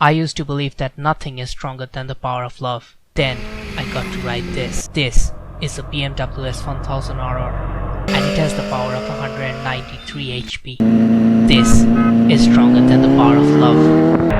I used to believe that nothing is stronger than the power of love. Then I got to ride this. This is a BMW S1000RR and it has the power of 193 HP. This is stronger than the power of love.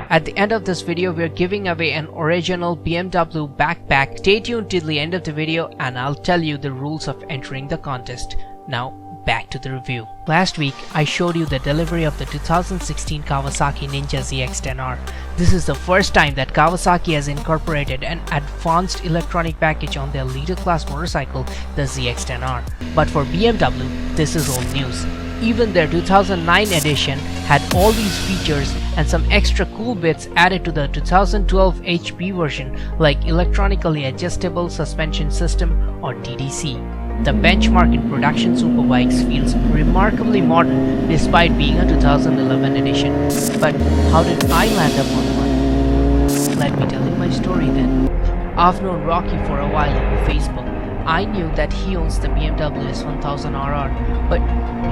At the end of this video, we are giving away an original BMW backpack. Stay tuned till the end of the video and I'll tell you the rules of entering the contest. Now, back to the review. Last week, I showed you the delivery of the 2016 Kawasaki Ninja ZX-10R. This is the first time that Kawasaki has incorporated an advanced electronic package on their leader class motorcycle, the ZX-10R. But for BMW, this is old news. Even their 2009 edition had all these features and some extra cool bits added to the 2012 HP version like electronically adjustable suspension system or DDC. The benchmark in production superbikes feels remarkably modern despite being a 2011 edition. But how did I land up on one? Let me tell you my story then. I've known Rocky for a while on Facebook. I knew that he owns the BMW S1000RR, but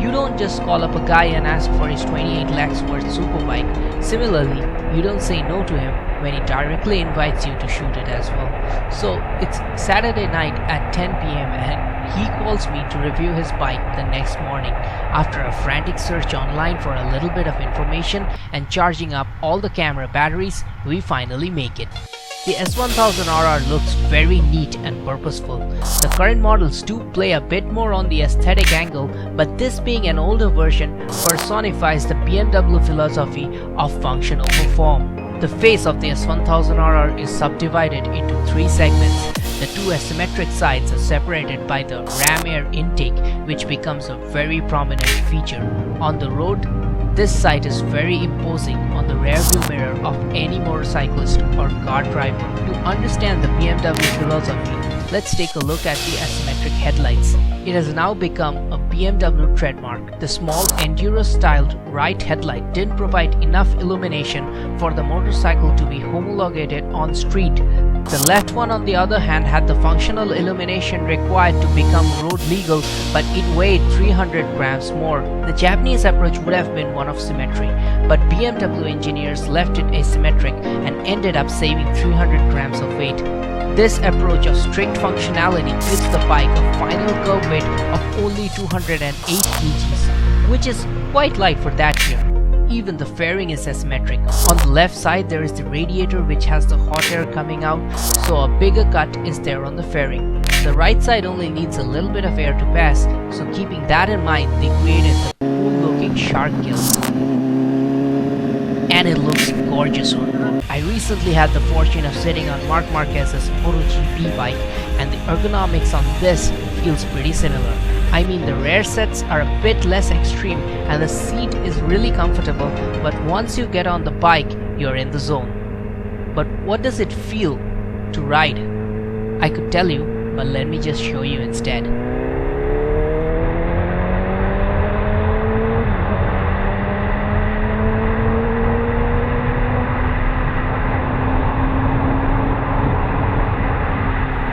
you don't just call up a guy and ask for his 28 lakhs worth superbike. Similarly, you don't say no to him when he directly invites you to shoot it as well. So it's Saturday night at 10 PM and he calls me to review his bike the next morning. After a frantic search online for a little bit of information and charging up all the camera batteries, we finally make it. The S1000RR looks very neat and purposeful. The current models do play a bit more on the aesthetic angle, but this being an older version personifies the BMW philosophy of function over form. The face of the S1000RR is subdivided into 3 segments. The 2 asymmetric sides are separated by the ram air intake, which becomes a very prominent feature. On the road, this sight is very imposing on the rear view mirror of any motorcyclist or car driver. To understand the BMW philosophy, let's take a look at the asymmetric headlights. It has now become a BMW trademark. The small Enduro styled right headlight didn't provide enough illumination for the motorcycle to be homologated on street. The left one on the other hand had the functional illumination required to become road legal, but it weighed 300 grams more. The Japanese approach would have been one of symmetry, but BMW engineers left it asymmetric and ended up saving 300 grams of weight. This approach of strict functionality gives the bike a final curve weight of only 208 kgs, which is quite light for that year. Even the fairing is asymmetric. On the left side there is the radiator which has the hot air coming out, so a bigger cut is there on the fairing. The right side only needs a little bit of air to pass, so keeping that in mind they created the cool looking shark gills. And it looks gorgeous on road. I recently had the fortune of sitting on Marc Marquez's MotoGP bike and the ergonomics on this feels pretty similar. I mean, the rear sets are a bit less extreme and the seat is really comfortable, but once you get on the bike, you're in the zone. But what does it feel to ride? I could tell you, but let me just show you instead.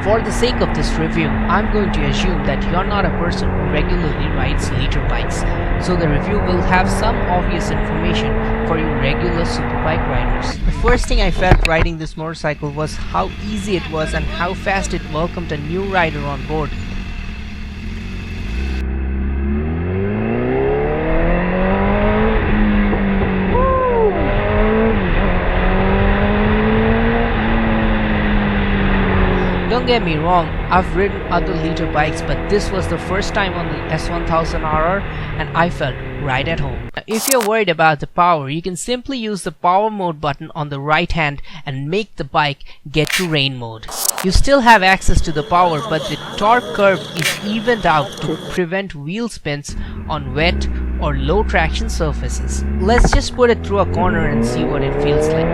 For the sake of this review, I'm going to assume that you're not a person who regularly rides liter bikes, so the review will have some obvious information for you regular superbike riders. The first thing I felt riding this motorcycle was how easy it was and how fast it welcomed a new rider on board. Don't get me wrong, I've ridden other liter bikes, but this was the first time on the S1000RR and I felt right at home. Now, if you're worried about the power, you can simply use the power mode button on the right hand and make the bike get to rain mode. You still have access to the power, but the torque curve is evened out to prevent wheel spins on wet or low traction surfaces. Let's just put it through a corner and see what it feels like.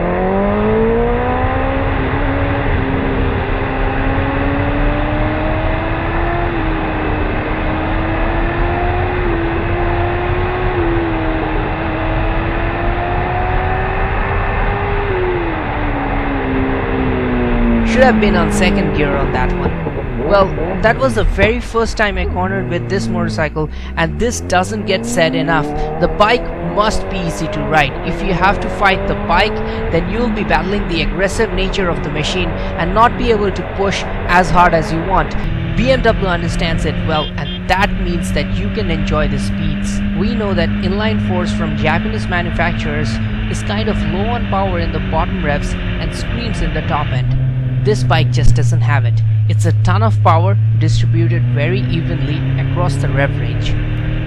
Should have been on second gear on that one. Well, that was the very first time I cornered with this motorcycle, and this doesn't get said enough. The bike must be easy to ride. If you have to fight the bike, then you'll be battling the aggressive nature of the machine and not be able to push as hard as you want. BMW understands it well, and that means that you can enjoy the speeds. We know that inline force from Japanese manufacturers is kind of low on power in the bottom revs and screams in the top end. This bike just doesn't have it. It's a ton of power distributed very evenly across the rev range.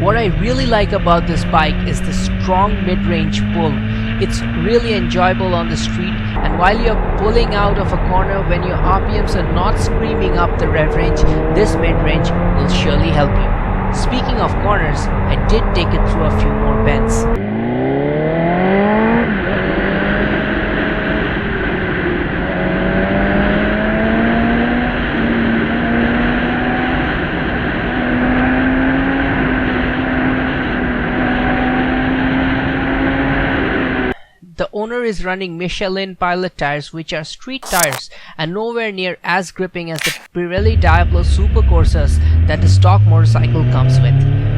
What I really like about this bike is the strong mid-range pull. It's really enjoyable on the street, and while you're pulling out of a corner when your RPMs are not screaming up the rev range, this mid-range will surely help you. Speaking of corners, I did take it through a few more bends. The owner is running Michelin Pilot tires, which are street tires and nowhere near as gripping as the Pirelli Diablo Super Corsas that the stock motorcycle comes with.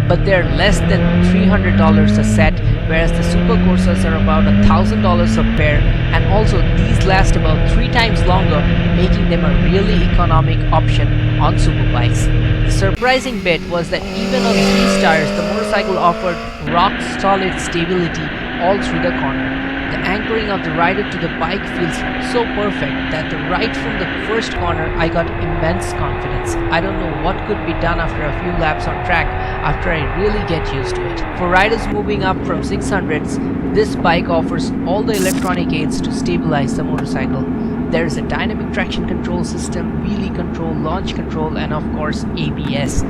But they're less than $300 a set, whereas the Super Corsas are about $1,000 a pair, and also these last about 3 times longer, making them a really economic option on superbikes. The surprising bit was that even on these tires, the motorcycle offered rock solid stability all through the corner. The anchoring of the rider to the bike feels so perfect that right from the first corner I got immense confidence. I don't know what could be done after a few laps on track after I really get used to it. For riders moving up from 600s, this bike offers all the electronic aids to stabilize the motorcycle. There is a dynamic traction control system, wheelie control, launch control, and of course ABS.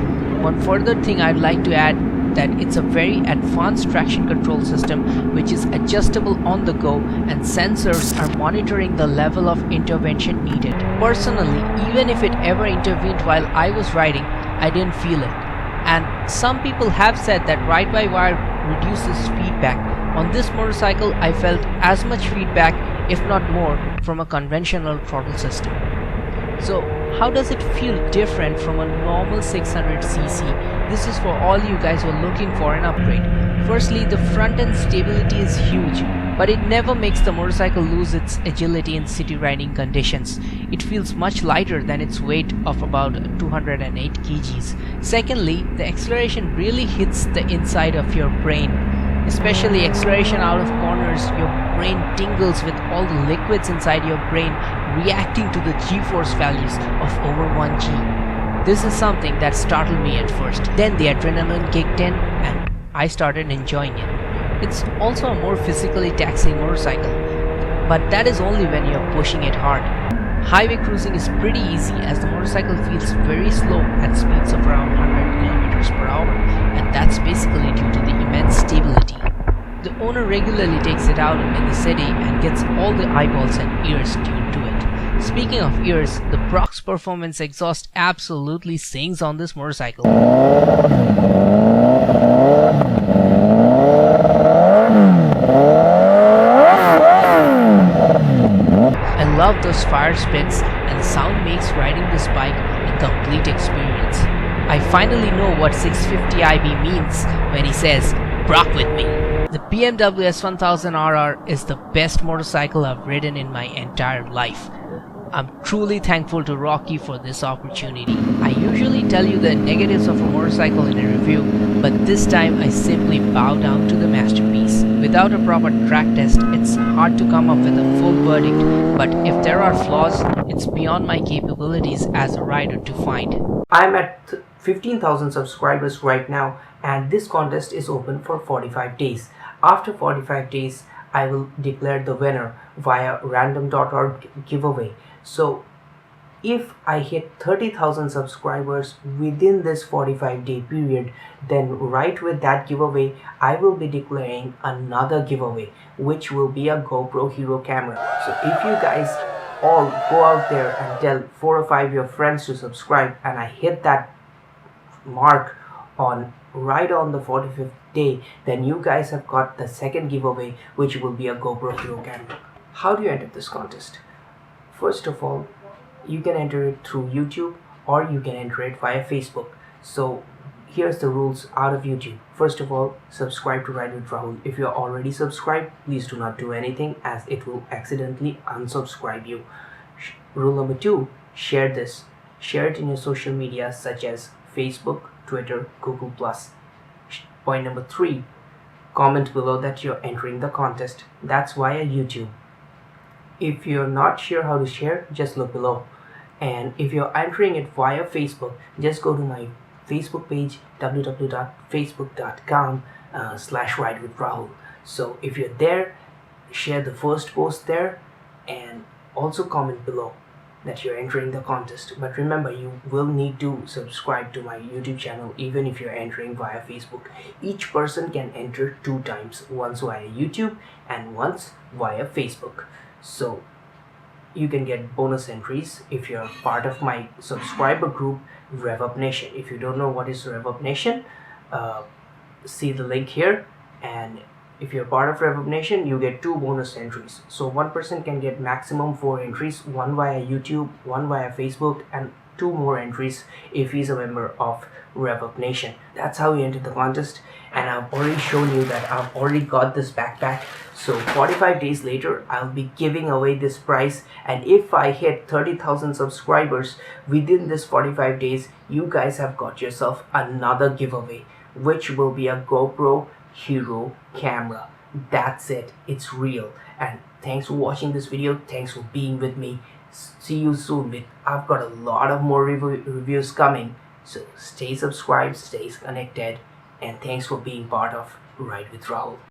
One further thing I'd like to add that it's a very advanced traction control system which is adjustable on the go, and sensors are monitoring the level of intervention needed. Personally, even if it ever intervened while I was riding, I didn't feel it. And some people have said that ride-by-wire reduces feedback. On this motorcycle, I felt as much feedback, if not more, from a conventional throttle system. So how does it feel different from a normal 600cc? This is for all you guys who are looking for an upgrade. Firstly, the front end stability is huge, but it never makes the motorcycle lose its agility in city riding conditions. It feels much lighter than its weight of about 208 kgs. Secondly, the acceleration really hits the inside of your brain. Especially acceleration out of corners, your brain tingles with all the liquids inside your brain reacting to the g-force values of over 1g. This is something that startled me at first. Then the adrenaline kicked in and I started enjoying it. It's also a more physically taxing motorcycle, but that is only when you're pushing it hard. Highway cruising is pretty easy as the motorcycle feels very slow at speeds of around 100 km per hour, and that's basically due to the immense stability. The owner regularly takes it out in the city and gets all the eyeballs and ears tuned to it. Speaking of ears, the Brock's Performance exhaust absolutely sings on this motorcycle. I love those fire spits, and the sound makes riding this bike a complete experience. I finally know what 650IB means when he says, "Brock with me." The BMW S1000RR is the best motorcycle I've ridden in my entire life. I'm truly thankful to Rocky for this opportunity. I usually tell you the negatives of a motorcycle in a review, but this time I simply bow down to the masterpiece. Without a proper track test, it's hard to come up with a full verdict, but if there are flaws, it's beyond my capabilities as a rider to find. I'm at 15,000 subscribers right now, and this contest is open for 45 days. After 45 days, I will declare the winner via random.org giveaway. So if I hit 30,000 subscribers within this 45-day period, then right with that giveaway, I will be declaring another giveaway, which will be a GoPro Hero camera. So if you guys all go out there and tell 4 or 5 your friends to subscribe, and I hit that mark right on the 45th day, then you guys have got the second giveaway, which will be a GoPro Hero camera. How do you enter this contest? First of all, you can enter it through YouTube or you can enter it via Facebook. So here's the rules out of YouTube. First of all, subscribe to Ride with Rahul. If you're already subscribed, please do not do anything, as it will accidentally unsubscribe you. Rule number 2, share this. Share it in your social media such as Facebook, Twitter, Google+. Point number 3, comment below that you're entering the contest. That's via YouTube. If you're not sure how to share, just look below. And if you're entering it via Facebook, just go to my Facebook page, www.facebook.com/ridewithrahul. So if you're there, share the first post there and also comment below that you're entering the contest. But remember, you will need to subscribe to my YouTube channel even if you're entering via Facebook. Each person can enter 2 times, once via YouTube and once via Facebook. So you can get bonus entries if you're part of my subscriber group, Rev Up Nation. If you don't know what is Rev Up Nation, see the link here. And if you're part of Rev Up Nation, you get 2 bonus entries. So one person can get maximum 4 entries, 1 via YouTube, 1 via Facebook, and 2 more entries if he's a member of Rev Up Nation. That's how you enter the contest. And I've already shown you that I've already got this backpack. So 45 days later, I'll be giving away this prize. And if I hit 30,000 subscribers within this 45 days, you guys have got yourself another giveaway, which will be a GoPro Hero camera. That's it. It's real. And thanks for watching this video. Thanks for being with me. See you soon. I've got a lot of more reviews coming. So stay subscribed, stay connected, and thanks for being part of Ride with Rahul.